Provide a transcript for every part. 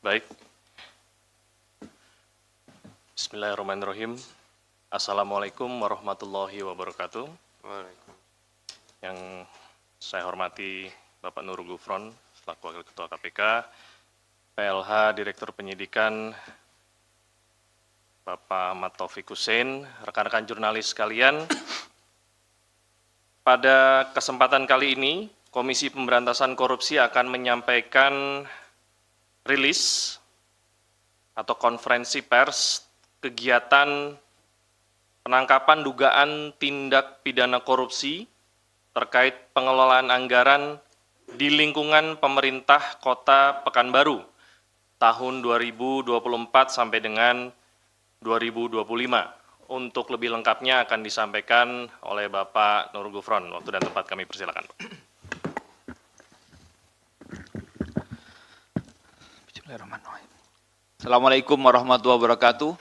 Baik. Bismillahirrahmanirrahim. Assalamualaikum warahmatullahi wabarakatuh. Yang saya hormati Bapak Nurul Gufron, selaku Wakil Ketua KPK, PLH Direktur Penyidikan, Bapak Ahmad Taufik Hussein, rekan-rekan jurnalis sekalian. Pada kesempatan kali ini, Komisi Pemberantasan Korupsi akan menyampaikan rilis atau konferensi pers kegiatan penangkapan dugaan tindak pidana korupsi terkait pengelolaan anggaran di lingkungan pemerintah Kota Pekanbaru tahun 2024 sampai dengan 2025. Untuk lebih lengkapnya akan disampaikan oleh Bapak Nurul Gufron. Waktu dan tempat kami persilakan. Bismillahirrahmanirrahim. Assalamualaikum warahmatullahi wabarakatuh.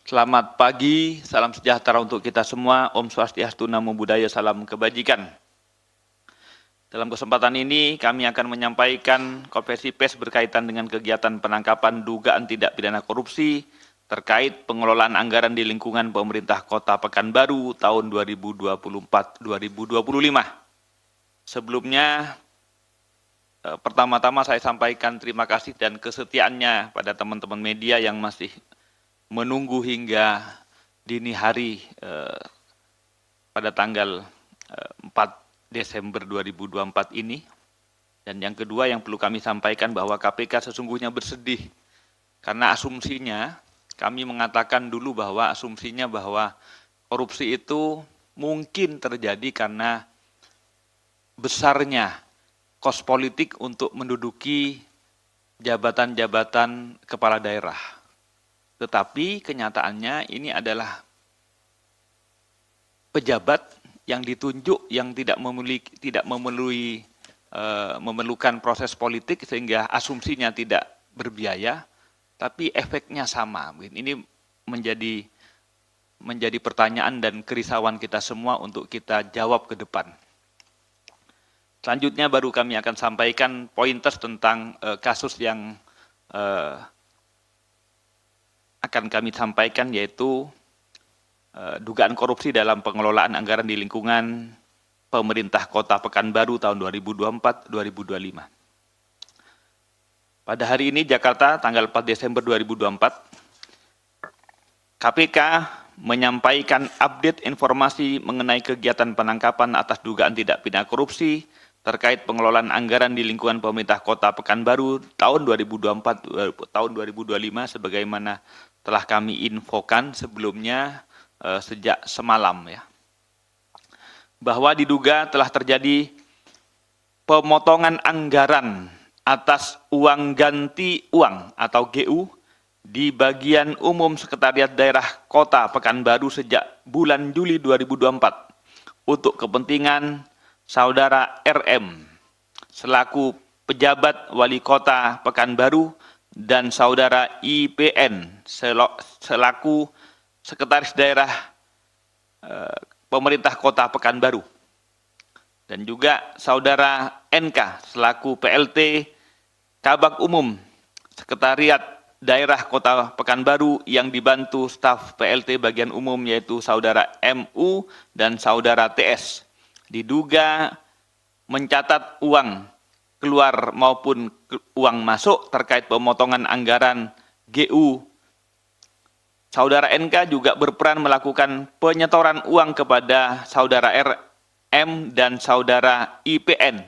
Selamat pagi, salam sejahtera untuk kita semua. Om Swastiastu, Namo Buddhaya, salam kebajikan. Dalam kesempatan ini kami akan menyampaikan konferensi pers berkaitan dengan kegiatan penangkapan dugaan tindak pidana korupsi terkait pengelolaan anggaran di lingkungan pemerintah Kota Pekanbaru tahun 2024-2025. Sebelumnya, pertama-tama saya sampaikan terima kasih dan kesetiaannya pada teman-teman media yang masih menunggu hingga dini hari pada tanggal 4 Desember 2024 ini. Dan yang kedua yang perlu kami sampaikan bahwa KPK sesungguhnya bersedih karena asumsinya, kami mengatakan dulu bahwa asumsinya bahwa korupsi itu mungkin terjadi karena besarnya kos politik untuk menduduki jabatan-jabatan kepala daerah. Tetapi kenyataannya ini adalah pejabat yang ditunjuk yang tidak memerlukan proses politik sehingga asumsinya tidak berbiaya, tapi efeknya sama. Ini menjadi pertanyaan dan kerisauan kita semua untuk kita jawab ke depan. Selanjutnya baru kami akan sampaikan pointers tentang kasus yang akan kami sampaikan, yaitu dugaan korupsi dalam pengelolaan anggaran di lingkungan pemerintah Kota Pekanbaru tahun 2024-2025. Pada hari ini Jakarta tanggal 4 Desember 2024, KPK menyampaikan update informasi mengenai kegiatan penangkapan atas dugaan tindak pidana korupsi terkait pengelolaan anggaran di lingkungan pemerintah Kota Pekanbaru tahun 2024 tahun 2025 sebagaimana telah kami infokan sebelumnya sejak semalam ya. Bahwa diduga telah terjadi pemotongan anggaran atas uang ganti uang atau GU di bagian umum Sekretariat Daerah Kota Pekanbaru sejak bulan Juli 2024 untuk kepentingan Saudara RM selaku pejabat Wali Kota Pekanbaru dan Saudara IPN selaku Sekretaris Daerah Pemerintah Kota Pekanbaru. Dan juga Saudara NK selaku PLT Kabag Umum Sekretariat Daerah Kota Pekanbaru yang dibantu staf PLT bagian umum yaitu Saudara MU dan Saudara TS. Diduga mencatat uang keluar maupun uang masuk terkait pemotongan anggaran GU. Saudara NK juga berperan melakukan penyetoran uang kepada Saudara RM dan Saudara IPN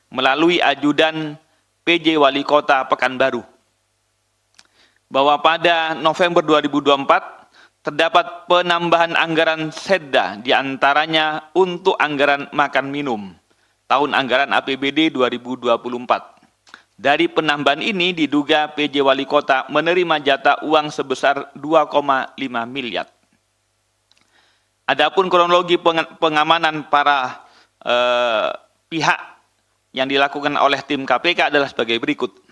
melalui ajudan PJ Wali Kota Pekanbaru. Bahwa pada November 2024 terdapat penambahan anggaran SEDA diantaranya untuk anggaran makan minum tahun anggaran APBD 2024. Dari penambahan ini diduga PJ Wali Kota menerima jatah uang sebesar 2,5 miliar. Adapun kronologi pengamanan para pihak yang dilakukan oleh tim KPK adalah sebagai berikut.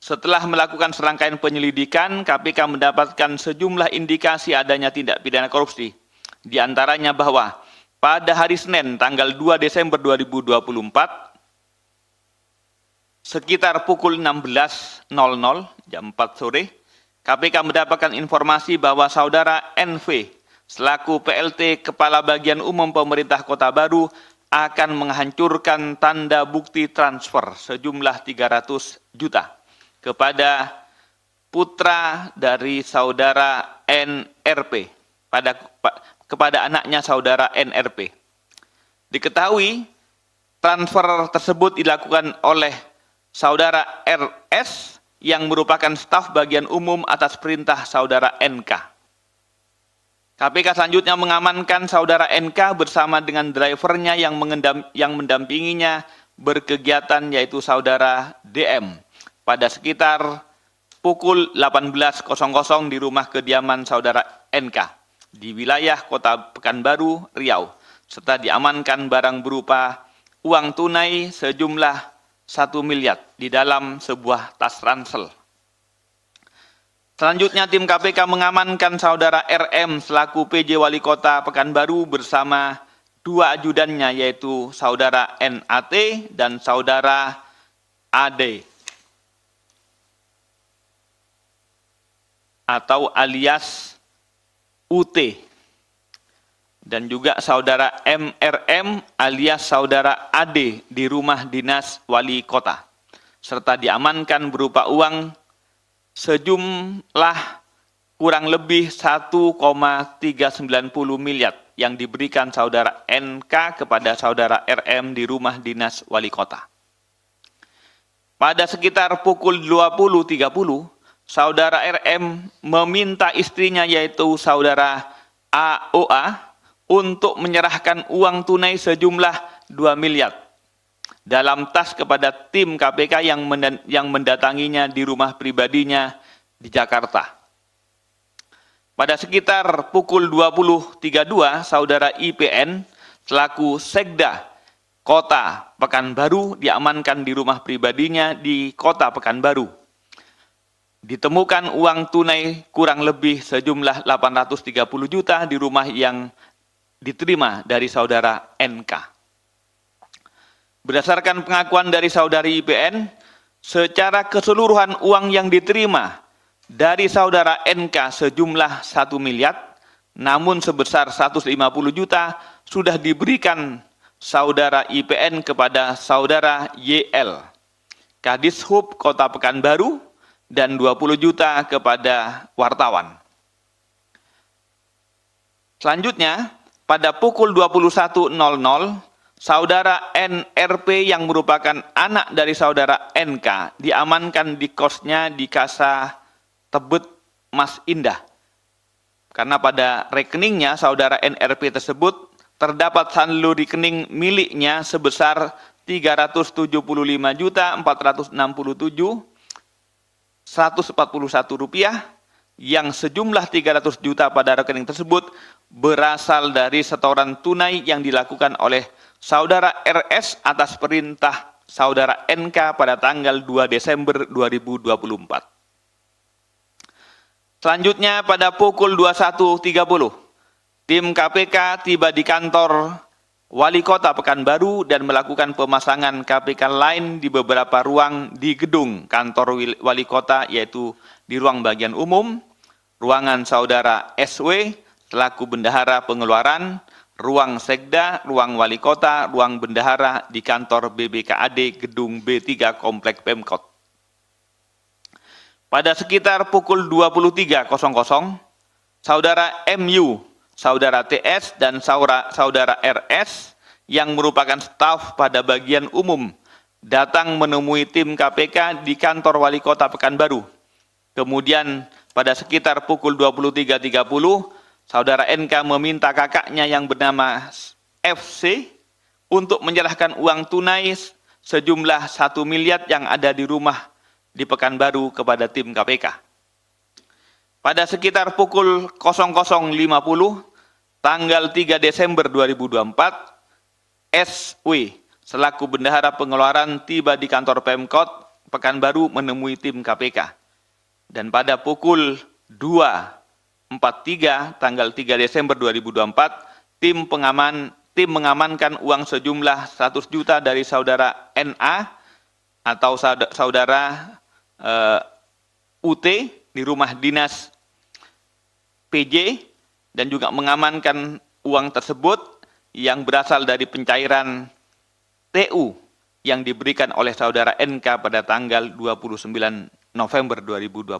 Setelah melakukan serangkaian penyelidikan, KPK mendapatkan sejumlah indikasi adanya tindak pidana korupsi. Di antaranya bahwa pada hari Senin tanggal 2 Desember 2024, sekitar pukul 16.00 jam 4 sore, KPK mendapatkan informasi bahwa saudara NV selaku PLT Kepala Bagian Umum Pemerintah Kota Baru akan menghancurkan tanda bukti transfer sejumlah 300 juta kepada putra dari saudara NRP, kepada anaknya saudara NRP. Diketahui transfer tersebut dilakukan oleh saudara RS yang merupakan staf bagian umum atas perintah saudara NK. KPK selanjutnya mengamankan saudara NK bersama dengan drivernya yang mendampinginya berkegiatan, yaitu saudara DM, pada sekitar pukul 18.00 di rumah kediaman saudara NK di wilayah Kota Pekanbaru, Riau, serta diamankan barang berupa uang tunai sejumlah 1 miliar di dalam sebuah tas ransel. Selanjutnya tim KPK mengamankan saudara RM selaku PJ Wali Kota Pekanbaru bersama 2 ajudannya, yaitu saudara NAT dan saudara AD atau alias UT, dan juga saudara MRM alias saudara AD di rumah dinas wali kota, serta diamankan berupa uang sejumlah kurang lebih 1,390 miliar yang diberikan saudara NK kepada saudara RM di rumah dinas wali kota. Pada sekitar pukul 20.30, saudara RM meminta istrinya, yaitu saudara AOA, untuk menyerahkan uang tunai sejumlah 2 miliar dalam tas kepada tim KPK yang mendatanginya di rumah pribadinya di Jakarta. Pada sekitar pukul 20.32, saudara IPN selaku Sekda Kota Pekanbaru diamankan di rumah pribadinya di Kota Pekanbaru. Ditemukan uang tunai kurang lebih sejumlah 830 juta di rumah yang diterima dari saudara NK. Berdasarkan pengakuan dari saudari IPN, secara keseluruhan uang yang diterima dari saudara NK sejumlah 1 miliar, namun sebesar 150 juta sudah diberikan saudara IPN kepada saudara YL, Kadishub Kota Pekanbaru, dan 20 juta kepada wartawan. Selanjutnya, pada pukul 21.00, saudara NRP yang merupakan anak dari saudara NK diamankan di kosnya di Casa Tebet Mas Indah. Karena pada rekeningnya saudara NRP tersebut terdapat saldo rekening miliknya sebesar 375.467.141 rupiah, yang sejumlah 300 juta pada rekening tersebut berasal dari setoran tunai yang dilakukan oleh saudara RS atas perintah saudara NK pada tanggal 2 Desember 2024. Selanjutnya pada pukul 21.30, tim KPK tiba di kantor Wali Kota Pekanbaru dan melakukan pemasangan KPK lain di beberapa ruang di gedung kantor Wali Kota, yaitu di ruang bagian umum, ruangan saudara SW selaku bendahara pengeluaran, ruang Sekda, ruang Wali Kota, ruang bendahara di kantor BBKAD gedung B3 Komplek Pemkot. Pada sekitar pukul 23.00, saudara MU, saudara TS, dan saudara RS yang merupakan staf pada bagian umum datang menemui tim KPK di kantor Wali Kota Pekanbaru. Kemudian pada sekitar pukul 23.30, saudara NK meminta kakaknya yang bernama FC untuk menyerahkan uang tunai sejumlah 1 miliar yang ada di rumah di Pekanbaru kepada tim KPK. Pada sekitar pukul 00.50, tanggal 3 Desember 2024, SW selaku bendahara pengeluaran tiba di kantor Pemkot Pekanbaru menemui tim KPK. Dan pada pukul 2.43 tanggal 3 Desember 2024, tim mengamankan uang sejumlah 100 juta dari saudara NA atau saudara UT di rumah dinas PJ dan juga mengamankan uang tersebut yang berasal dari pencairan TU yang diberikan oleh saudara NK pada tanggal 29 November 2024.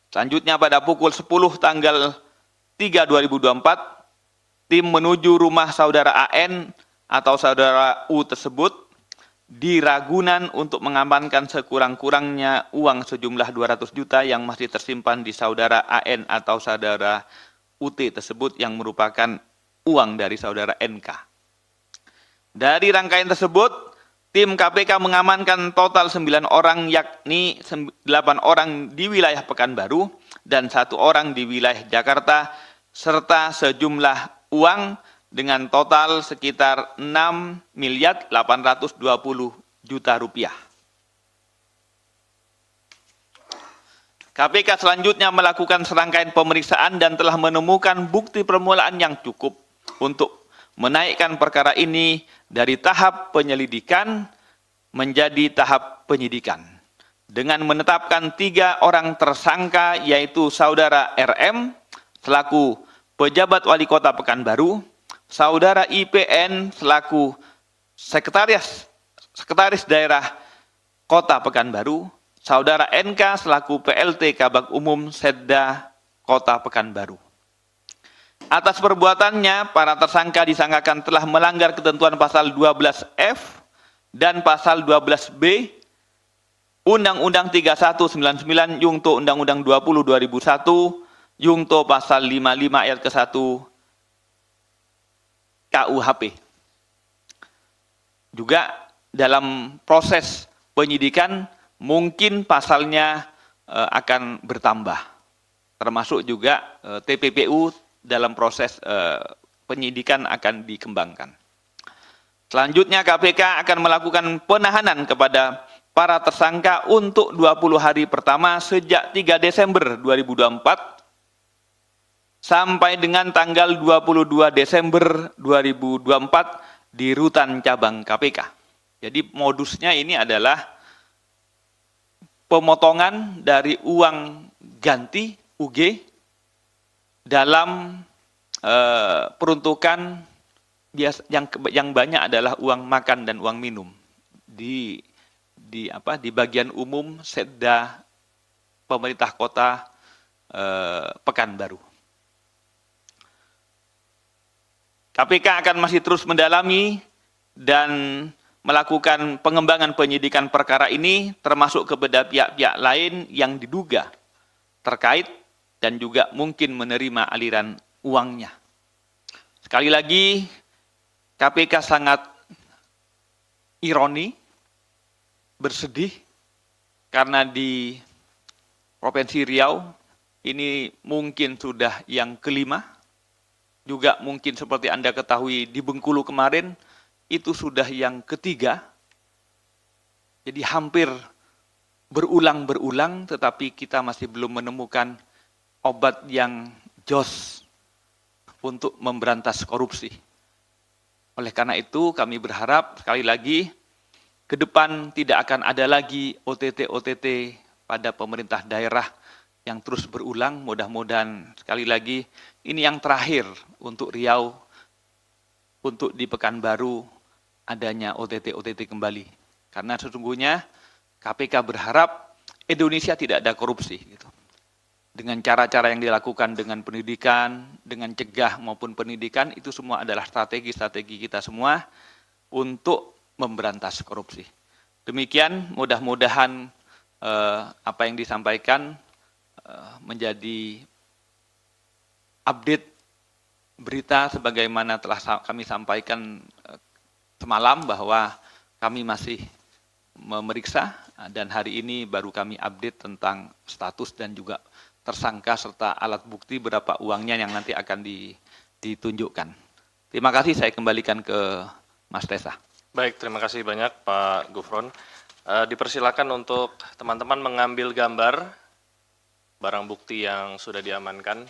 Selanjutnya pada pukul 10 tanggal 3 2024, tim menuju rumah saudara AN atau saudara U tersebut di Ragunan untuk mengamankan sekurang-kurangnya uang sejumlah 200 juta yang masih tersimpan di saudara AN atau saudara UT tersebut yang merupakan uang dari saudara NK. Dari rangkaian tersebut, tim KPK mengamankan total 9 orang, yakni 8 orang di wilayah Pekanbaru dan 1 orang di wilayah Jakarta, serta sejumlah uang dengan total sekitar 6.820 juta rupiah. KPK selanjutnya melakukan serangkaian pemeriksaan dan telah menemukan bukti permulaan yang cukup untuk menaikkan perkara ini dari tahap penyelidikan menjadi tahap penyidikan dengan menetapkan 3 orang tersangka, yaitu saudara RM selaku pejabat wali kota Pekanbaru, saudara IPN selaku sekretaris daerah kota Pekanbaru, saudara NK selaku PLT Kabag Umum Setda Kota Pekanbaru. Atas perbuatannya, para tersangka disangkakan telah melanggar ketentuan pasal 12F dan pasal 12B Undang-Undang 3199 Yungto Undang-Undang 20/2001 Yungto pasal 55 ayat ke-1 KUHP. Juga dalam proses penyidikan mungkin pasalnya akan bertambah, termasuk juga TPPU dalam proses penyidikan akan dikembangkan. Selanjutnya KPK akan melakukan penahanan kepada para tersangka untuk 20 hari pertama sejak 3 Desember 2024 sampai dengan tanggal 22 Desember 2024 di Rutan Cabang KPK. Jadi modusnya ini adalah pemotongan dari uang ganti UG dalam peruntukan yang banyak adalah uang makan dan uang minum di bagian umum Setda pemerintah kota Pekanbaru. KPK akan masih terus mendalami dan melakukan pengembangan penyidikan perkara ini termasuk kepada pihak-pihak lain yang diduga terkait dan juga mungkin menerima aliran uangnya. Sekali lagi, KPK sangat ironi, bersedih, karena di Provinsi Riau ini mungkin sudah yang kelima, juga mungkin seperti Anda ketahui di Bengkulu kemarin, itu sudah yang ketiga. Jadi hampir berulang-berulang, tetapi kita masih belum menemukan obat yang jos untuk memberantas korupsi. Oleh karena itu kami berharap sekali lagi ke depan tidak akan ada lagi OTT pada pemerintah daerah yang terus berulang. Mudah-mudahan sekali lagi ini yang terakhir untuk Riau, untuk di Pekanbaru adanya OTT kembali. Karena sesungguhnya KPK berharap Indonesia tidak ada korupsi gitu. Dengan cara-cara yang dilakukan dengan pendidikan, dengan cegah maupun pendidikan, itu semua adalah strategi-strategi kita semua untuk memberantas korupsi. Demikian, mudah-mudahan apa yang disampaikan menjadi update berita sebagaimana telah kami sampaikan semalam bahwa kami masih memeriksa dan hari ini baru kami update tentang status dan juga tersangka serta alat bukti berapa uangnya yang nanti akan ditunjukkan. Terima kasih, saya kembalikan ke Mas Tesa. Baik, terima kasih banyak Pak Gufron. Dipersilakan untuk teman-teman mengambil gambar barang bukti yang sudah diamankan.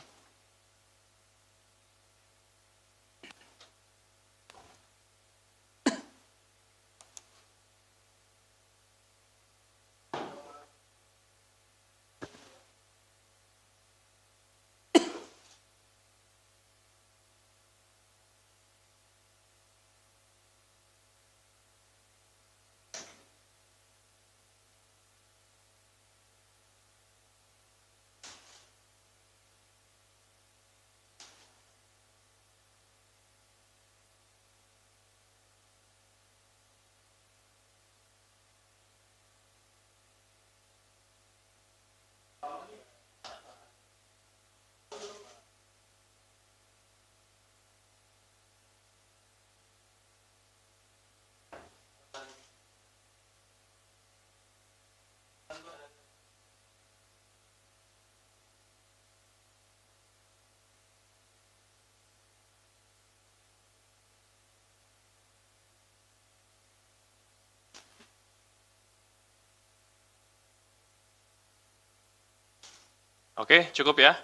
Oke, cukup ya?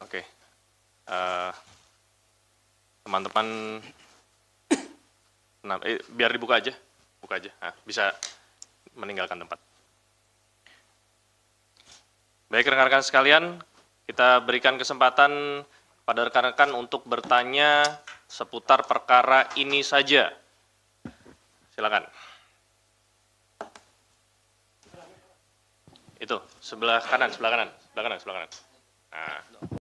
Oke. Teman-teman, biar dibuka aja. Buka aja. Nah, bisa meninggalkan tempat. Baik rekan-rekan sekalian, kita berikan kesempatan pada rekan-rekan untuk bertanya seputar perkara ini saja. Silakan. Itu, sebelah kanan. Nah.